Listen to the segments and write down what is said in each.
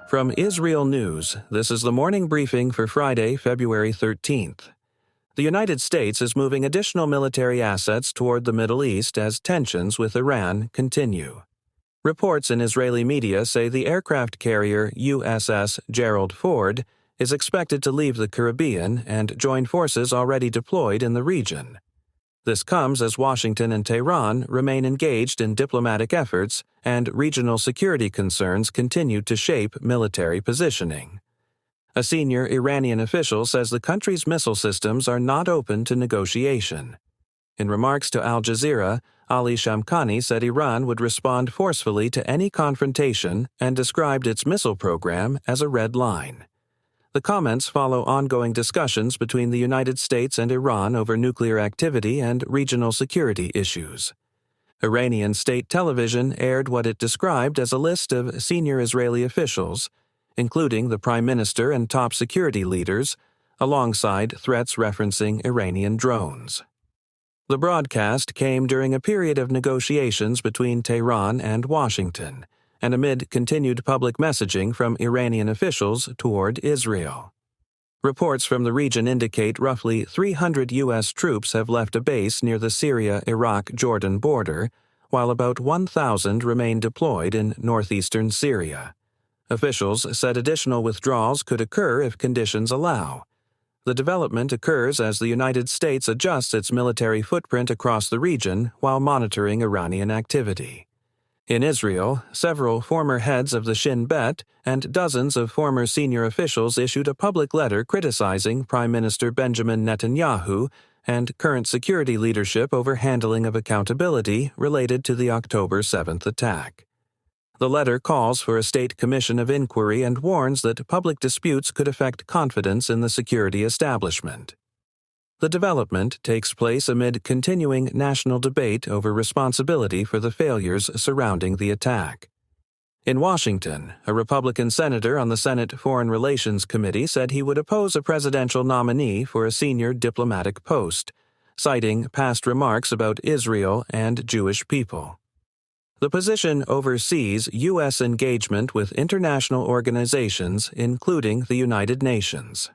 From IsRealNews, this is the morning briefing for Friday, February 13th. The United States is moving additional military assets toward the Middle East as tensions with Iran continue. Reports in Israeli media say the aircraft carrier USS Gerald Ford is expected to leave the Caribbean and join forces already deployed in the region. This comes as Washington and Tehran remain engaged in diplomatic efforts and regional security concerns continue to shape military positioning. A senior Iranian official says the country's missile systems are not open to negotiation. In remarks to Al Jazeera, Ali Shamkhani said Iran would respond forcefully to any confrontation and described its missile program as a red line. The comments follow ongoing discussions between the United States and Iran over nuclear activity and regional security issues. Iranian state television aired what it described as a list of senior Israeli officials, including the prime minister and top security leaders, alongside threats referencing Iranian drones. The broadcast came during a period of negotiations between Tehran and Washington, and amid continued public messaging from Iranian officials toward Israel. Reports from the region indicate roughly 300 U.S. troops have left a base near the Syria-Iraq-Jordan border, while about 1,000 remain deployed in northeastern Syria. Officials said additional withdrawals could occur if conditions allow. The development occurs as the United States adjusts its military footprint across the region while monitoring Iranian activity. In Israel, several former heads of the Shin Bet and dozens of former senior officials issued a public letter criticizing Prime Minister Benjamin Netanyahu and current security leadership over handling of accountability related to the October 7th attack. The letter calls for a state commission of inquiry and warns that public disputes could affect confidence in the security establishment. The development takes place amid continuing national debate over responsibility for the failures surrounding the attack. In Washington, a Republican senator on the Senate Foreign Relations Committee said he would oppose a presidential nominee for a senior diplomatic post, citing past remarks about Israel and Jewish people. The position oversees U.S. engagement with international organizations, including the United Nations.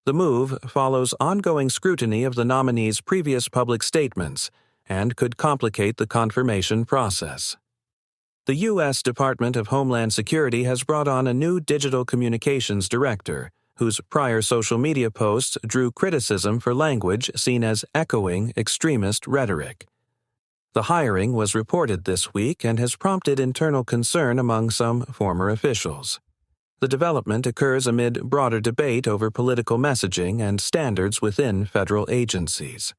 The move follows ongoing scrutiny of the nominee's previous public statements and could complicate the confirmation process. The U.S. Department of Homeland Security has brought on a new digital communications director, whose prior social media posts drew criticism for language seen as echoing extremist rhetoric. The hiring was reported this week and has prompted internal concern among some former officials. The development occurs amid broader debate over political messaging and standards within federal agencies.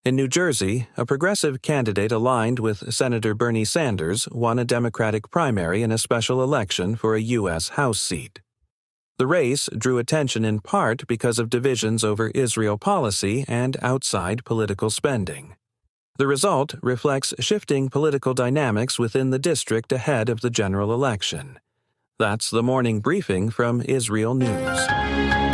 In New Jersey, a progressive candidate aligned with Senator Bernie Sanders won a Democratic primary in a special election for a U.S. House seat. The race drew attention in part because of divisions over Israel policy and outside political spending. The result reflects shifting political dynamics within the district ahead of the general election. That's the morning briefing from IsRealNews.